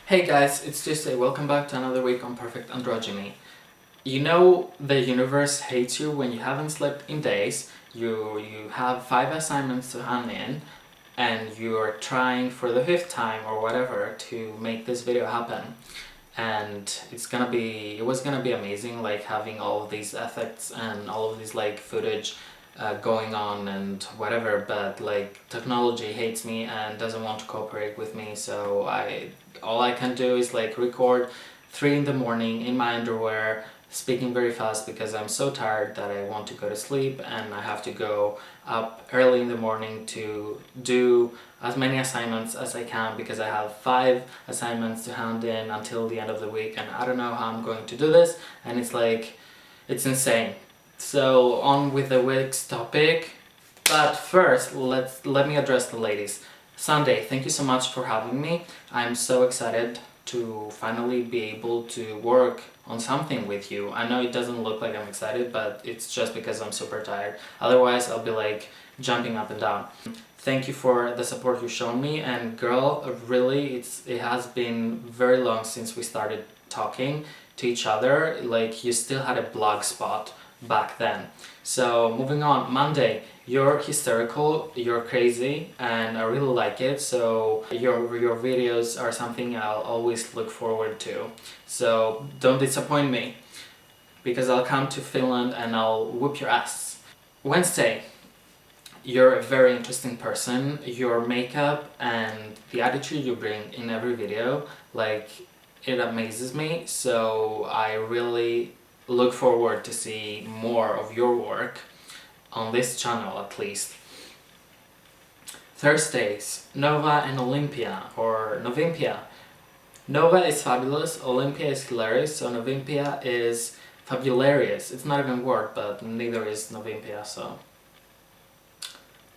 Hey guys, it's Tuesday. Welcome back to another week on Perfect Androgyny. You know the universe hates you when you haven't slept in days, you have 5 assignments to hand in, and you're trying for the 5th time or whatever to make this video happen. And it was gonna be amazing, like having all of these effects and all of these like footage going on and whatever, but like technology hates me and doesn't want to cooperate with me, so all I can do is like record 3 in the morning in my underwear, speaking very fast because I'm so tired that I want to go to sleep, and I have to go up early in the morning to do as many assignments as I can because I have 5 assignments to hand in until the end of the week, and I don't know how I'm going to do this, and it's insane. So on with the week's topic, but first let me address the ladies. Sunday, thank you so much for having me. I'm so excited to finally be able to work on something with you. I know it doesn't look like I'm excited, but it's just because I'm super tired. Otherwise, I'll be like jumping up and down. Thank you for the support you've shown me, and girl, really, it has been very long since we started talking to each other. Like, you still had a blog spot back then. So moving on, Monday, you're hysterical, you're crazy, and I really like it, so your videos are something I'll always look forward to. So don't disappoint me, because I'll come to Finland and I'll whoop your ass. Wednesday, you're a very interesting person. Your makeup and the attitude you bring in every video, like, it amazes me, so I really look forward to see more of your work on this channel, at least. Thursdays, Nova and Olympia, or Novimpia. Nova is fabulous, Olympia is hilarious, so Novimpia is fabularious. It's not even a word, but neither is Novimpia, so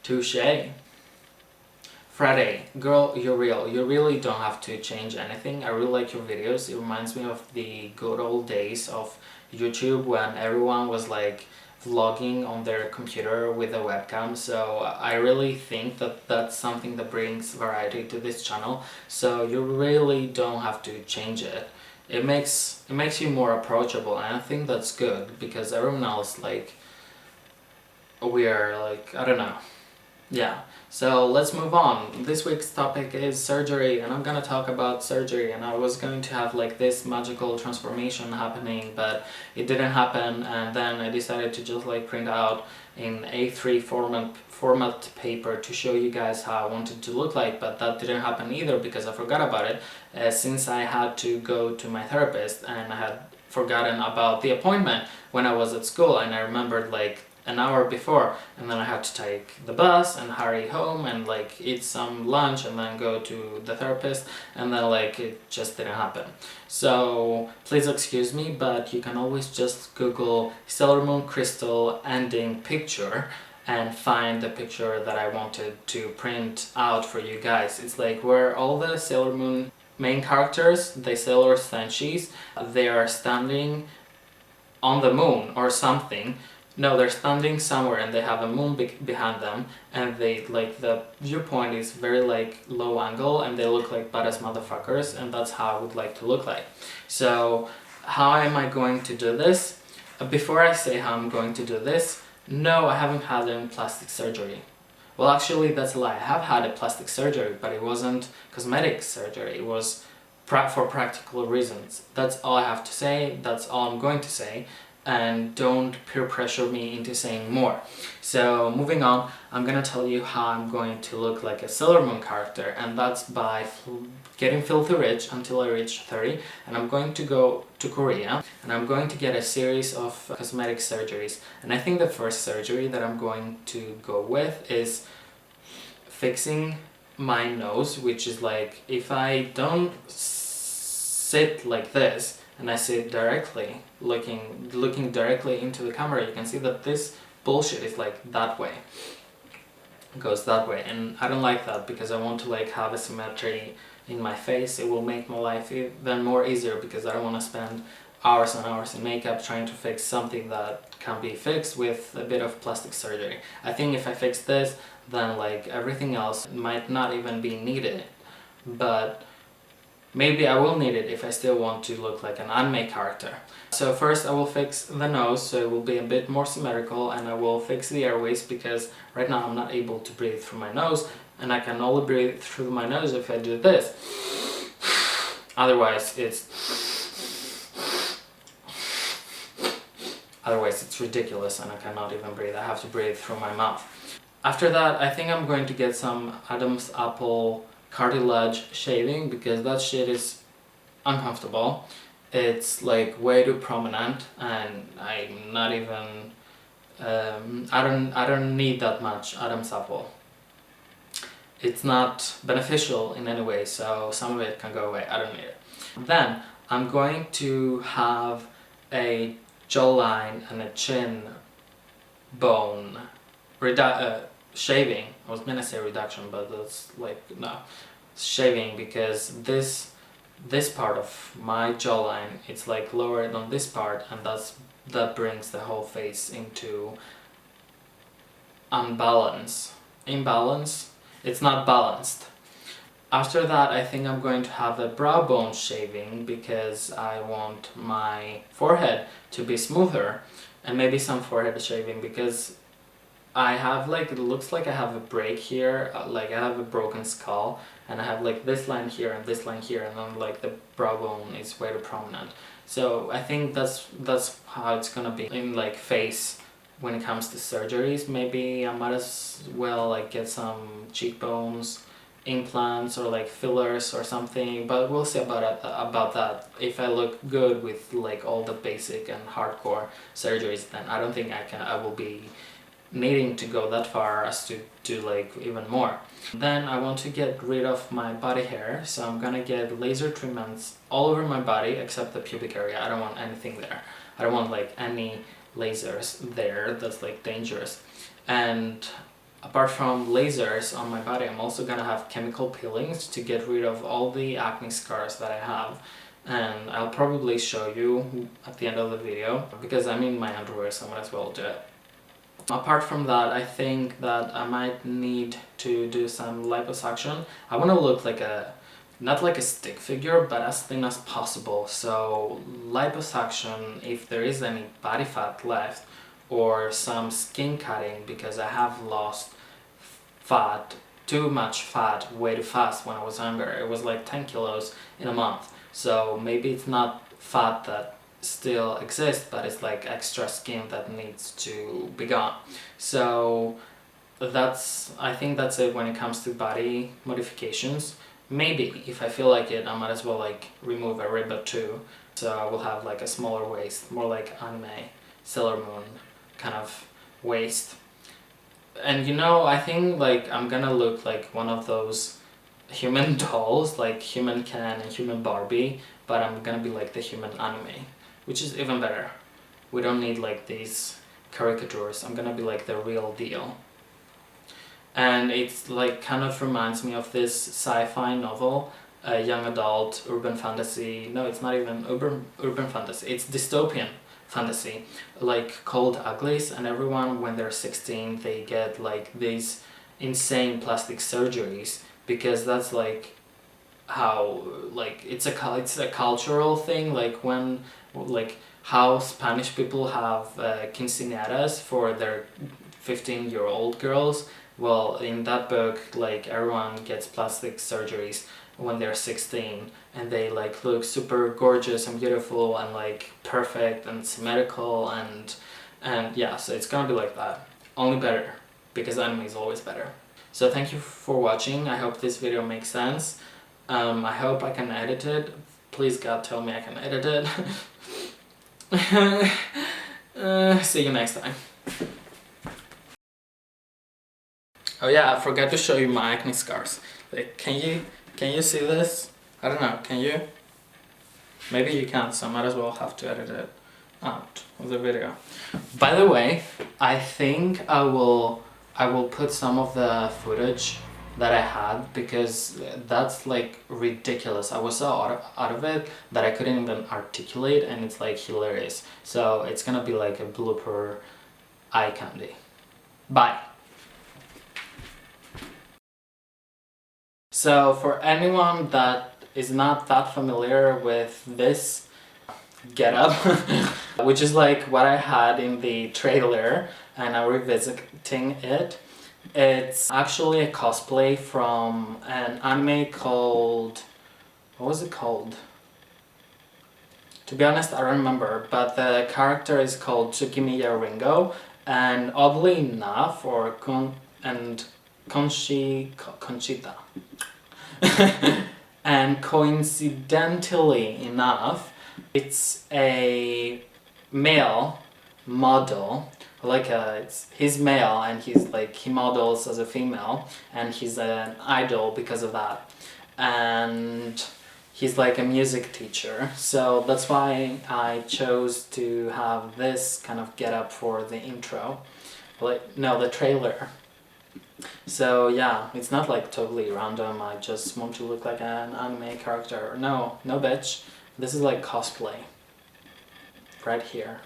touché. Friday, girl, you're real. You really don't have to change anything. I really like your videos. It reminds me of the good old days of YouTube when everyone was like vlogging on their computer with a webcam, so I really think that that's something that brings variety to this channel, so you really don't have to change it. It makes you more approachable, and I think that's good because everyone else, like, we are like, I don't know. Yeah, so let's move on. This week's topic is surgery, and I'm gonna talk about surgery, and I was going to have like this magical transformation happening, but it didn't happen, and then I decided to just like print out in A3 format paper to show you guys how I wanted to look like, but that didn't happen either because I forgot about it, since I had to go to my therapist and I had forgotten about the appointment when I was at school, and I remembered like an hour before, and then I had to take the bus and hurry home and like eat some lunch and then go to the therapist, and then like it just didn't happen. So please excuse me, but you can always just Google Sailor Moon crystal ending picture and find the picture that I wanted to print out for you guys. It's like where all the Sailor Moon main characters, the Sailor Senshis, they are standing on the moon or something. No, they're standing somewhere and they have a moon behind them, and they like the viewpoint is very like low angle and they look like badass motherfuckers, and that's how I would like to look like. So how am I going to do this? Before I say how I'm going to do this, no, I haven't had any plastic surgery. Well, actually that's a lie. I have had a plastic surgery, but it wasn't cosmetic surgery. It was for practical reasons. That's all I have to say. That's all I'm going to say. And don't peer pressure me into saying more. So moving on, I'm gonna tell you how I'm going to look like a Sailor Moon character, and that's by getting filthy rich until I reach 30, and I'm going to go to Korea, and I'm going to get a series of cosmetic surgeries. And I think the first surgery that I'm going to go with is fixing my nose, which is like, if I don't sit like this, and I sit directly, looking directly into the camera, you can see that this bullshit is like that way. It goes that way, and I don't like that because I want to like have a symmetry in my face. It will make my life even more easier because I don't want to spend hours and hours in makeup trying to fix something that can be fixed with a bit of plastic surgery. I think if I fix this, then like everything else might not even be needed. But maybe I will need it if I still want to look like an anime character. So first I will fix the nose so it will be a bit more symmetrical, and I will fix the airways because right now I'm not able to breathe through my nose, and I can only breathe through my nose if I do this. Otherwise it's ridiculous and I cannot even breathe. I have to breathe through my mouth. After that, I think I'm going to get some Adam's apple cartilage shaving because that shit is uncomfortable. It's like way too prominent, and I'm not even I don't need that much Adam's apple. It's not beneficial in any way, so some of it can go away. I don't need it. Then I'm going to have a jawline and a chin bone shaving. I was gonna say reduction, but that's like, no, shaving, because this part of my jawline, it's like lower than this part, and that brings the whole face into imbalance. It's not balanced. After that, I think I'm going to have a brow bone shaving because I want my forehead to be smoother, and maybe some forehead shaving because I have like, it looks like I have a break here, like I have a broken skull, and I have like this line here and this line here, and then like the brow bone is way too prominent. So I think that's how it's gonna be in like face when it comes to surgeries. Maybe I might as well like get some cheekbones implants or like fillers or something, but we'll see about that. If I look good with like all the basic and hardcore surgeries, then I don't think I will be needing to go that far as to do like even more. Then I want to get rid of my body hair, so I'm gonna get laser treatments all over my body except the pubic area. I don't want anything there. I don't want like any lasers there, that's like dangerous. And apart from lasers on my body, I'm also gonna have chemical peelings to get rid of all the acne scars that I have, and I'll probably show you at the end of the video because I'm in my underwear, so I might as well do it. Apart from that, I think that I might need to do some liposuction. I want to look like not like a stick figure, but as thin as possible. So liposuction, if there is any body fat left, or some skin cutting, because I have lost fat, too much fat, way too fast when I was younger. It was like 10 kilos in a month. So maybe it's not fat that still exists, but it's like extra skin that needs to be gone. So I think that's it when it comes to body modifications. Maybe if I feel like it, I might as well like remove a rib or two, so I will have like a smaller waist, more like anime Sailor Moon kind of waist. And you know, I think like I'm gonna look like one of those human dolls, like human Ken and human Barbie, but I'm gonna be like the human anime, which is even better. We don't need like these caricatures. I'm gonna be like the real deal. And it's like kind of reminds me of this sci-fi novel, a young adult urban fantasy. No, it's not even urban fantasy, it's dystopian fantasy, like called Uglies, and everyone when they're 16 they get like these insane plastic surgeries because that's like how like it's a cultural thing, like when like how Spanish people have quinceañeras for their 15-year-old girls. Well, in that book, like everyone gets plastic surgeries when they're 16, and they like look super gorgeous and beautiful and like perfect and symmetrical, and yeah, so it's gonna be like that, only better, because anime is always better. So thank you for watching. I hope this video makes sense. I hope I can edit it. Please God, tell me I can edit it. See you next time. Oh yeah, I forgot to show you my acne scars. Like, can you see this? I don't know, can you? Maybe you can't, so I might as well have to edit it out of the video. By the way, I think I will put some of the footage that I had, because that's like ridiculous. I was so out of it that I couldn't even articulate, and it's like hilarious. So it's gonna be like a blooper eye candy. Bye. So for anyone that is not that familiar with this getup, which is like what I had in the trailer, and I'm revisiting it. It's actually a cosplay from an anime called... what was it called? To be honest, I don't remember, but the character is called Tsukimiya Ringo, and oddly enough, Conchita. And coincidentally enough, it's a male model, he's male and he models as a female, and he's an idol because of that. And he's like a music teacher, so that's why I chose to have this kind of get up for the intro. The trailer. So yeah, it's not like totally random, I just want to look like an anime character. No, bitch. This is like cosplay. Right here.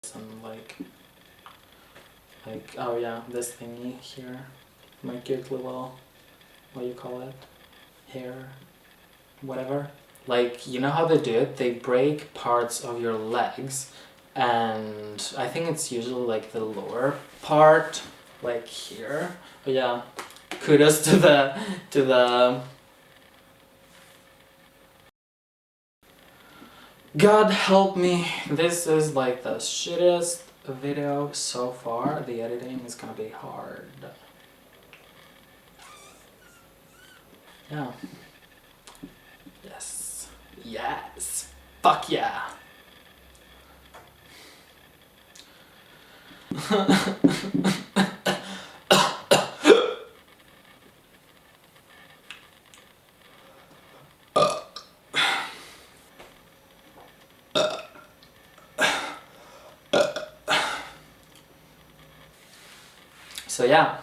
Some like, oh yeah, this thingy here. My cute little, what do you call it? Hair, whatever. Like, you know how they do it? They break parts of your legs, and I think it's usually like the lower part, like here. But yeah, kudos to the God help me, this is like the shittiest video so far. The editing is gonna be hard. Yeah. Yes. Yes. Fuck yeah. So yeah,